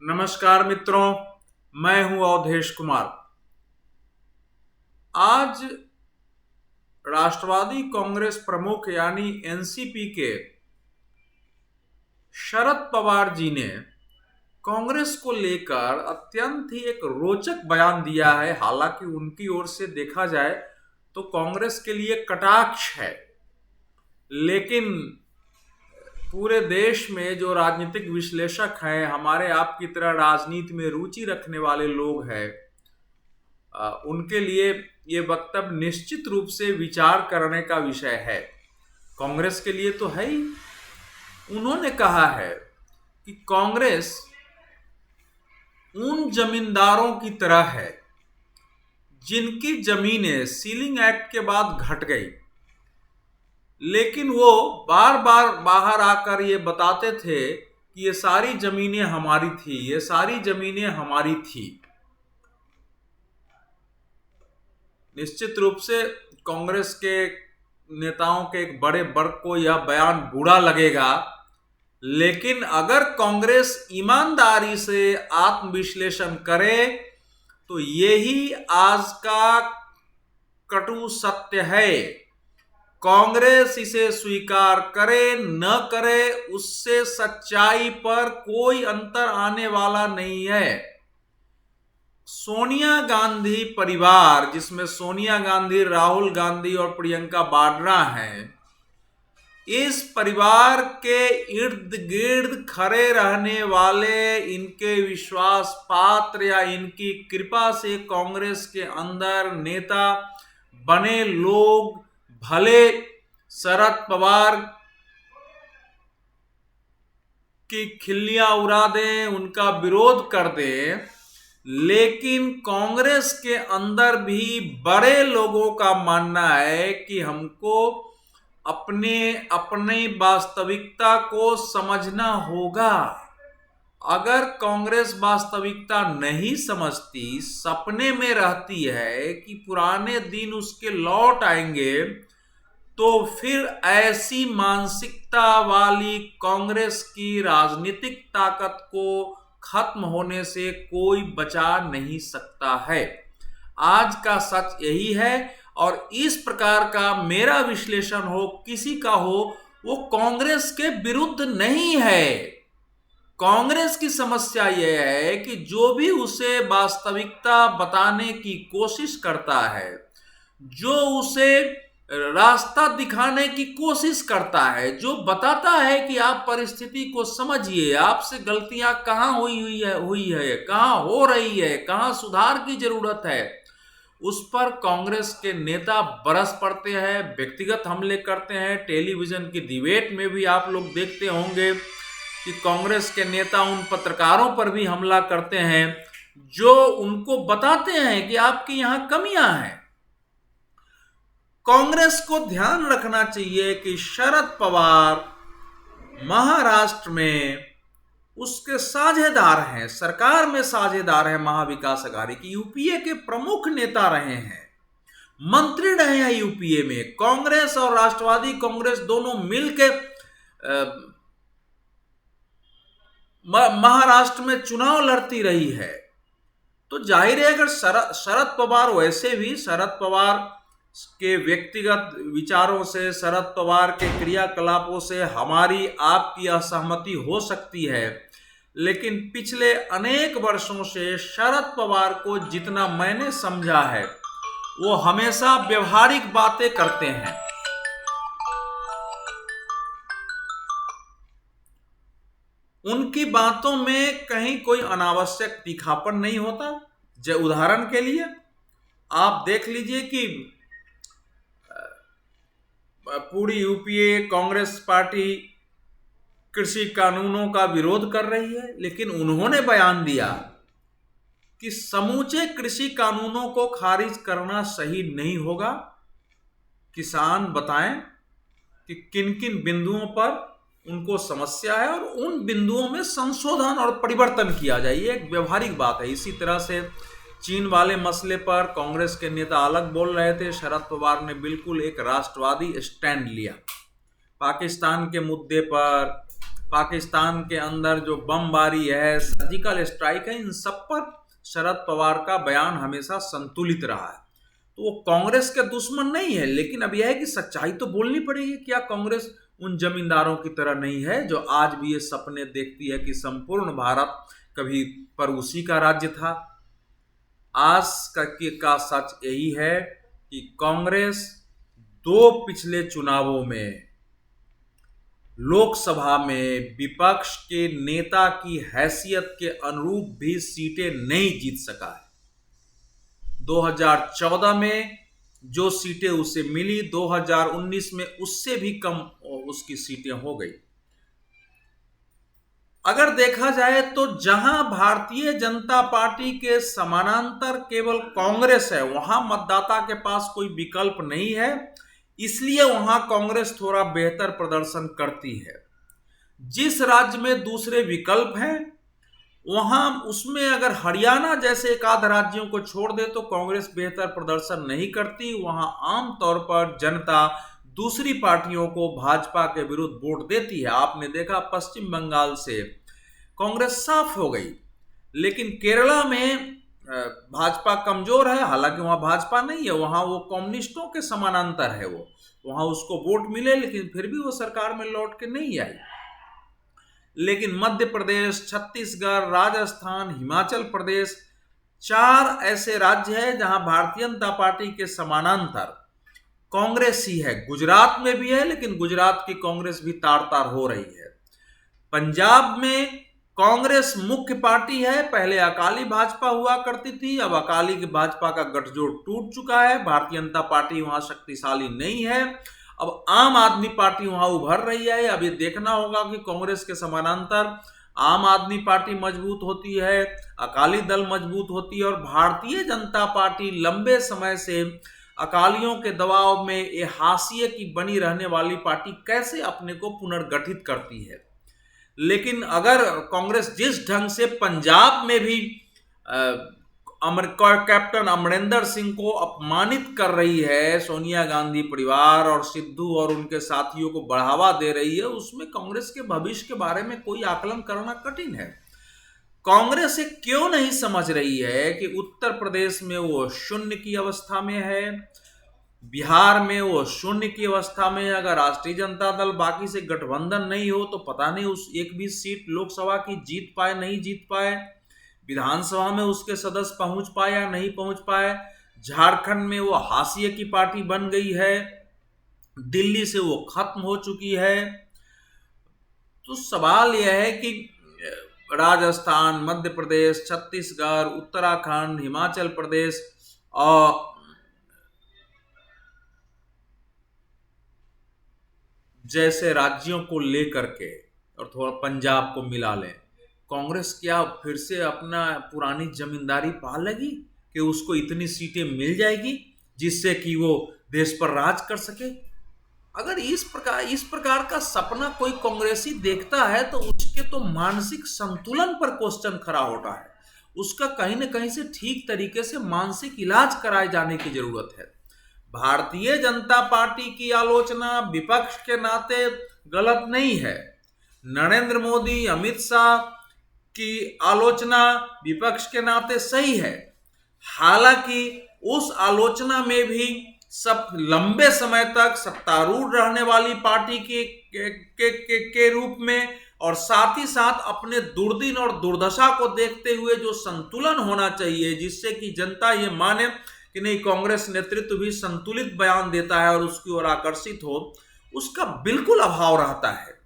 नमस्कार मित्रों, मैं हूं अवधेश कुमार। आज राष्ट्रवादी कांग्रेस प्रमुख यानी एनसीपी के शरद पवार जी ने कांग्रेस को लेकर अत्यंत ही एक रोचक बयान दिया है। हालांकि उनकी ओर से देखा जाए तो कांग्रेस के लिए कटाक्ष है, लेकिन पूरे देश में जो राजनीतिक विश्लेषक हैं, हमारे आपकी तरह राजनीति में रुचि रखने वाले लोग हैं, उनके लिए ये वक्तव्य निश्चित रूप से विचार करने का विषय है। कांग्रेस के लिए तो है ही। उन्होंने कहा है कि कांग्रेस उन जमींदारों की तरह है जिनकी जमीनें सीलिंग एक्ट के बाद घट गई, लेकिन वो बार बार बाहर आकर ये बताते थे कि ये सारी जमीनें हमारी थी, ये सारी जमीनें हमारी थी। निश्चित रूप से कांग्रेस के नेताओं के एक बड़े वर्ग को यह बयान बुरा लगेगा, लेकिन अगर कांग्रेस ईमानदारी से आत्मविश्लेषण करे तो यही आज का कटु सत्य है। कांग्रेस इसे स्वीकार करे न करे, उससे सच्चाई पर कोई अंतर आने वाला नहीं है। सोनिया गांधी परिवार, जिसमें सोनिया गांधी, राहुल गांधी और प्रियंका वाड्रा हैं, इस परिवार के इर्द गिर्द खड़े रहने वाले, इनके विश्वास पात्र या इनकी कृपा से कांग्रेस के अंदर नेता बने लोग भले शरद पवार की खिल्लियां उड़ा दें, उनका विरोध कर दें, लेकिन कांग्रेस के अंदर भी बड़े लोगों का मानना है कि हमको अपनी वास्तविकता को समझना होगा। अगर कांग्रेस वास्तविकता नहीं समझती, सपने में रहती है कि पुराने दिन उसके लौट आएंगे, तो फिर ऐसी मानसिकता वाली कांग्रेस की राजनीतिक ताकत को खत्म होने से कोई बचा नहीं सकता है। आज का सच यही है, और इस प्रकार का मेरा विश्लेषण हो, किसी का हो, वो कांग्रेस के विरुद्ध नहीं है। कांग्रेस की समस्या यह है कि जो भी उसे वास्तविकता बताने की कोशिश करता है, जो उसे रास्ता दिखाने की कोशिश करता है, जो बताता है कि आप परिस्थिति को समझिए, आपसे गलतियां कहां हुई है, कहां हो रही है, कहां सुधार की जरूरत है, उस पर कांग्रेस के नेता बरस पड़ते हैं, व्यक्तिगत हमले करते हैं। टेलीविजन की डिबेट में भी आप लोग देखते होंगे कि कांग्रेस के नेता उन पत्रकारों पर भी हमला करते हैं जो उनको बताते हैं कि आपकी यहां कमियां हैं। कांग्रेस को ध्यान रखना चाहिए कि शरद पवार महाराष्ट्र में उसके साझेदार हैं, सरकार में साझेदार हैं, महाविकास अघाड़ी की, यूपीए के प्रमुख नेता रहे हैं, मंत्री रहे हैं यूपीए में। कांग्रेस और राष्ट्रवादी कांग्रेस दोनों मिलकर महाराष्ट्र में चुनाव लड़ती रही है। तो जाहिर है, अगर शरद पवार, वैसे भी शरद पवार के व्यक्तिगत विचारों से, शरद पवार के क्रियाकलापों से हमारी आपकी असहमति हो सकती है, लेकिन पिछले अनेक वर्षों से शरद पवार को जितना मैंने समझा है, वो हमेशा व्यवहारिक बातें करते हैं। उनकी बातों में कहीं कोई अनावश्यक तीखापन नहीं होता। उदाहरण के लिए आप देख लीजिए कि पूरी यूपीए कांग्रेस पार्टी कृषि कानूनों का विरोध कर रही है, लेकिन उन्होंने बयान दिया कि समूचे कृषि कानूनों को खारिज करना सही नहीं होगा। किसान बताएं कि किन किन बिंदुओं पर उनको समस्या है और उन बिंदुओं में संशोधन और परिवर्तन किया जाए। ये एक व्यवहारिक बात है। इसी तरह से चीन वाले मसले पर कांग्रेस के नेता अलग बोल रहे थे, शरद पवार ने बिल्कुल एक राष्ट्रवादी स्टैंड लिया। पाकिस्तान के मुद्दे पर, पाकिस्तान के अंदर जो बमबारी है, सर्जिकल स्ट्राइक है, इन सब पर शरद पवार का बयान हमेशा संतुलित रहा है। तो वो कांग्रेस के दुश्मन नहीं है, लेकिन अब यह है कि सच्चाई तो बोलनी पड़ेगी। क्या कांग्रेस उन जमींदारों की तरह नहीं है जो आज भी ये सपने देखती है कि संपूर्ण भारत कभी पर उसी का राज्य था? आज का सच यही है कि कांग्रेस दो पिछले चुनावों में लोकसभा में विपक्ष के नेता की हैसियत के अनुरूप भी सीटें नहीं जीत सका है। 2014 में जो सीटें उसे मिली, 2019 में उससे भी कम उसकी सीटें हो गई। अगर देखा जाए तो जहां भारतीय जनता पार्टी के समानांतर केवल कांग्रेस है, वहां मतदाता के पास कोई विकल्प नहीं है, इसलिए वहां कांग्रेस थोड़ा बेहतर प्रदर्शन करती है। जिस राज्य में दूसरे विकल्प हैं, वहां उसमें अगर हरियाणा जैसे एक आध राज्यों को छोड़ दे तो कांग्रेस बेहतर प्रदर्शन नहीं करती। वहां आमतौर पर जनता दूसरी पार्टियों को भाजपा के विरुद्ध वोट देती है। आपने देखा पश्चिम बंगाल से कांग्रेस साफ हो गई, लेकिन केरला में भाजपा कमजोर है। हालांकि वहां भाजपा नहीं है, वहां वो कम्युनिस्टों के समानांतर है, वो वहां उसको वोट मिले, लेकिन फिर भी वो सरकार में लौट के नहीं आई। लेकिन मध्य प्रदेश, छत्तीसगढ़, राजस्थान, हिमाचल प्रदेश, 4 ऐसे राज्य हैं जहां भारतीय जनता पार्टी के समानांतर कांग्रेस ही है। गुजरात में भी है, लेकिन गुजरात की कांग्रेस भी तार तार हो रही है। पंजाब में कांग्रेस मुख्य पार्टी है। पहले अकाली भाजपा हुआ करती थी, अब अकाली की भाजपा का गठजोड़ टूट चुका है। भारतीय जनता पार्टी वहां शक्तिशाली नहीं है। अब आम आदमी पार्टी वहां उभर रही है। अब ये देखना होगा कि कांग्रेस के समानांतर आम आदमी पार्टी मजबूत होती है, अकाली दल मजबूत होती है, और भारतीय जनता पार्टी लंबे समय से अकालियों के दबाव में ये हाशिए की बनी रहने वाली पार्टी कैसे अपने को पुनर्गठित करती है। लेकिन अगर कांग्रेस जिस ढंग से पंजाब में भी कैप्टन अमरिंदर सिंह को अपमानित कर रही है, सोनिया गांधी परिवार और सिद्धू और उनके साथियों को बढ़ावा दे रही है, उसमें कांग्रेस के भविष्य के बारे में कोई आकलन करना कठिन है। कांग्रेस ये क्यों नहीं समझ रही है कि उत्तर प्रदेश में वो शून्य की अवस्था में है, बिहार में वो शून्य की अवस्था में। अगर राष्ट्रीय जनता दल बाकी से गठबंधन नहीं हो तो पता नहीं उस एक भी सीट लोकसभा की जीत पाए नहीं जीत पाए, विधानसभा में उसके सदस्य पहुंच पाए या नहीं पहुंच पाए। झारखंड में वो हाशिए की पार्टी बन गई है, दिल्ली से वो खत्म हो चुकी है। तो सवाल यह है कि राजस्थान, मध्य प्रदेश, छत्तीसगढ़, उत्तराखंड, हिमाचल प्रदेश और जैसे राज्यों को लेकर के, और थोड़ा पंजाब को मिला लें, कांग्रेस क्या फिर से अपना पुरानी जमींदारी पा लेगी कि उसको इतनी सीटें मिल जाएगी जिससे कि वो देश पर राज कर सके? अगर इस प्रकार का सपना कोई कांग्रेसी देखता है तो उसके तो मानसिक संतुलन पर क्वेश्चन खड़ा होता है। उसका कहीं ना कहीं से ठीक तरीके से मानसिक इलाज कराए जाने की जरूरत है। भारतीय जनता पार्टी की आलोचना विपक्ष के नाते गलत नहीं है। नरेंद्र मोदी, अमित शाह की आलोचना विपक्ष के नाते सही है। हालांकि उस आलोचना में भी सब लंबे समय तक सत्तारूढ़ रहने वाली पार्टी के रूप में, और साथ ही साथ अपने दुर्दिन और दुर्दशा को देखते हुए जो संतुलन होना चाहिए, जिससे कि जनता ये माने कि नहीं कांग्रेस नेतृत्व भी संतुलित बयान देता है और उसकी ओर आकर्षित हो, उसका बिल्कुल अभाव रहता है।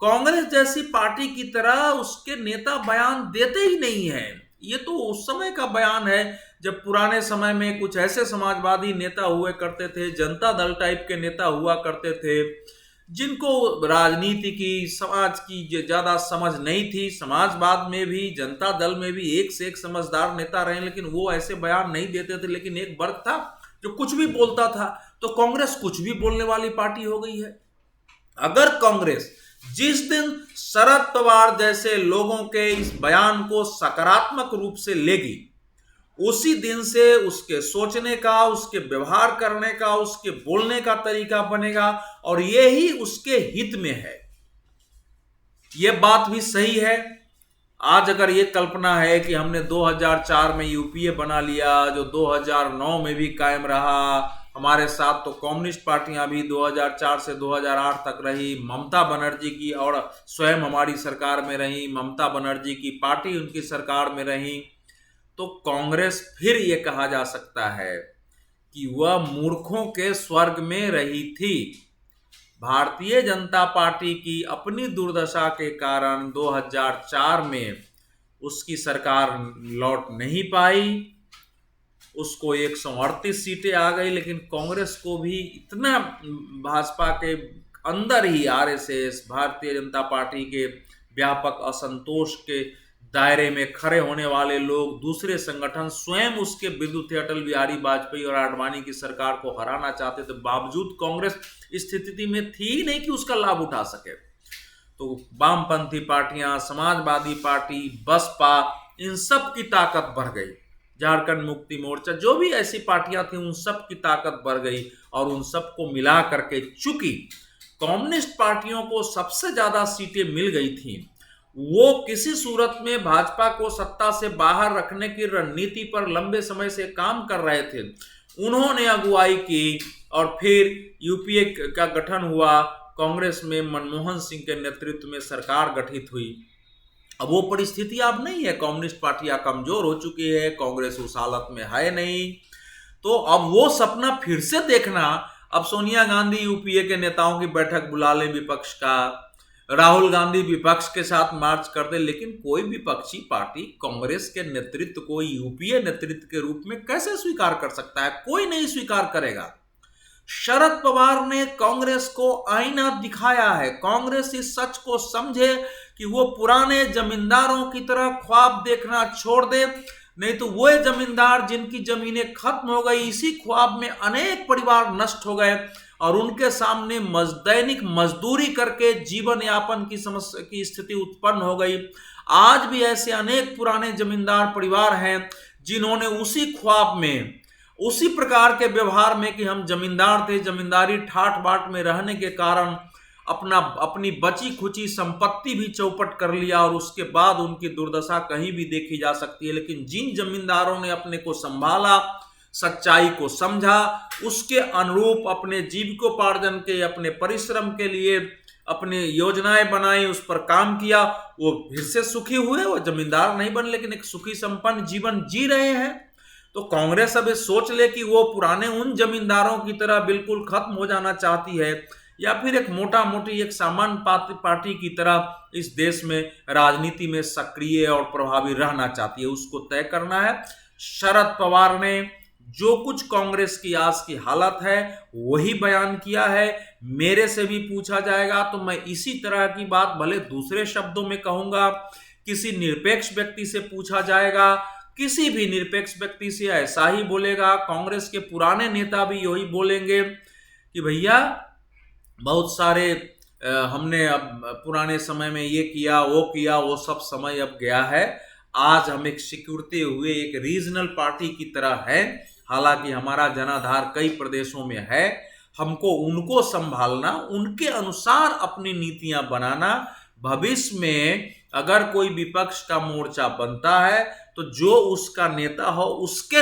कांग्रेस जैसी पार्टी की तरह उसके नेता बयान देते ही नहीं है। ये तो उस समय का बयान है जब पुराने समय में कुछ ऐसे समाजवादी नेता हुए करते थे, जनता दल टाइप के नेता हुआ करते थे, जिनको राजनीति की, समाज की ज्यादा समझ नहीं थी। समाजवाद में भी, जनता दल में भी एक से एक समझदार नेता रहे, लेकिन वो ऐसे बयान नहीं देते थे। लेकिन एक वर्ग था जो कुछ भी बोलता था, तो कांग्रेस कुछ भी बोलने वाली पार्टी हो गई है। अगर कांग्रेस जिस दिन शरद पवार जैसे लोगों के इस बयान को सकारात्मक रूप से लेगी, उसी दिन से उसके सोचने का, उसके व्यवहार करने का, उसके बोलने का तरीका बनेगा, और यही उसके हित में है। ये बात भी सही है। आज अगर ये कल्पना है कि हमने 2004 में यूपीए बना लिया जो 2009 में भी कायम रहा, हमारे साथ तो कम्युनिस्ट पार्टियां भी 2004 से 2008 तक रही, ममता बनर्जी की और स्वयं हमारी सरकार में रही, ममता बनर्जी की पार्टी उनकी सरकार में रही, तो कांग्रेस फिर ये कहा जा सकता है कि वह मूर्खों के स्वर्ग में रही थी। भारतीय जनता पार्टी की अपनी दुर्दशा के कारण 2004 में उसकी सरकार लौट नहीं पाई, उसको 138 सीटें आ गई, लेकिन कांग्रेस को भी इतना भाजपा के अंदर ही आरएसएस, भारतीय जनता पार्टी के व्यापक असंतोष के दायरे में खड़े होने वाले लोग, दूसरे संगठन स्वयं उसके विरुद्ध थे, अटल बिहारी वाजपेयी और आडवाणी की सरकार को हराना चाहते थे, बावजूद कांग्रेस इस स्थिति में थी ही नहीं कि उसका लाभ उठा सके। तो वामपंथी पार्टियां, समाजवादी पार्टी, बसपा, इन सब की ताकत बढ़ गई, झारखंड मुक्ति मोर्चा, जो भी ऐसी पार्टियां थी उन सब की ताकत बढ़ गई और उन सबको मिला करके चूंकि कम्युनिस्ट पार्टियों को सबसे ज्यादा सीटें मिल गई थी, वो किसी सूरत में भाजपा को सत्ता से बाहर रखने की रणनीति पर लंबे समय से काम कर रहे थे। उन्होंने अगुवाई की और फिर यूपीए का गठन हुआ, कांग्रेस में मनमोहन सिंह के नेतृत्व में सरकार गठित हुई। अब वो परिस्थिति अब नहीं है, कम्युनिस्ट पार्टियां कमजोर हो चुकी है, कांग्रेस उस हालत में है नहीं, तो अब वो सपना फिर से देखना। अब सोनिया गांधी यूपीए के नेताओं की बैठक बुला ले विपक्ष का, राहुल गांधी विपक्ष के साथ मार्च कर दे, लेकिन कोई विपक्षी पार्टी कांग्रेस के नेतृत्व को यूपीए नेतृत्व के रूप में कैसे स्वीकार कर सकता है? कोई नहीं स्वीकार करेगा। शरद पवार ने कांग्रेस को आईना दिखाया है। कांग्रेस इस सच को समझे कि वो पुराने जमींदारों की तरह ख्वाब देखना छोड़ दे, नहीं तो वो जमींदार जिनकी जमीनें खत्म हो गई, इसी ख्वाब में अनेक परिवार नष्ट हो गए और उनके सामने दैनिक मजदूरी करके जीवन यापन की समस्या की स्थिति उत्पन्न हो गई। आज भी ऐसे अनेक पुराने जमींदार परिवार हैं जिन्होंने उसी ख्वाब में, उसी प्रकार के व्यवहार में कि हम जमींदार थे, जमींदारी ठाट बाट में रहने के कारण अपनी बची खुची संपत्ति भी चौपट कर लिया और उसके बाद उनकी दुर्दशा कहीं भी देखी जा सकती है। लेकिन जिन जमींदारों ने अपने को संभाला, सच्चाई को समझा, उसके अनुरूप अपने जीविकोपार्जन के, अपने परिश्रम के लिए अपनी योजनाएं बनाई, उस पर काम किया, वो फिर से सुखी हुए। वो जमींदार नहीं बने लेकिन एक सुखी संपन्न जीवन जी रहे हैं। तो कांग्रेस अब सोच ले कि वो पुराने उन जमींदारों की तरह बिल्कुल खत्म हो जाना चाहती है या फिर एक मोटा मोटी एक सामान्य पार्टी की तरह इस देश में राजनीति में सक्रिय और प्रभावी रहना चाहती है, उसको तय करना है। शरद पवार ने जो कुछ कांग्रेस की आज की हालत है वही बयान किया है। मेरे से भी पूछा जाएगा तो मैं इसी तरह की बात भले दूसरे शब्दों में कहूंगा, किसी निरपेक्ष व्यक्ति से पूछा जाएगा, किसी भी निरपेक्ष व्यक्ति से ऐसा ही बोलेगा। कांग्रेस के पुराने नेता भी यही बोलेंगे कि भैया बहुत सारे हमने अब पुराने समय में ये किया, वो सब समय अब गया है। आज हम एक सिकुड़ते हुए एक रीजनल पार्टी की तरह है, हालांकि हमारा जनाधार कई प्रदेशों में है। हमको उनको संभालना, उनके अनुसार अपनी नीतियां बनाना। भविष्य में अगर कोई विपक्ष का मोर्चा बनता है तो जो उसका नेता हो उसके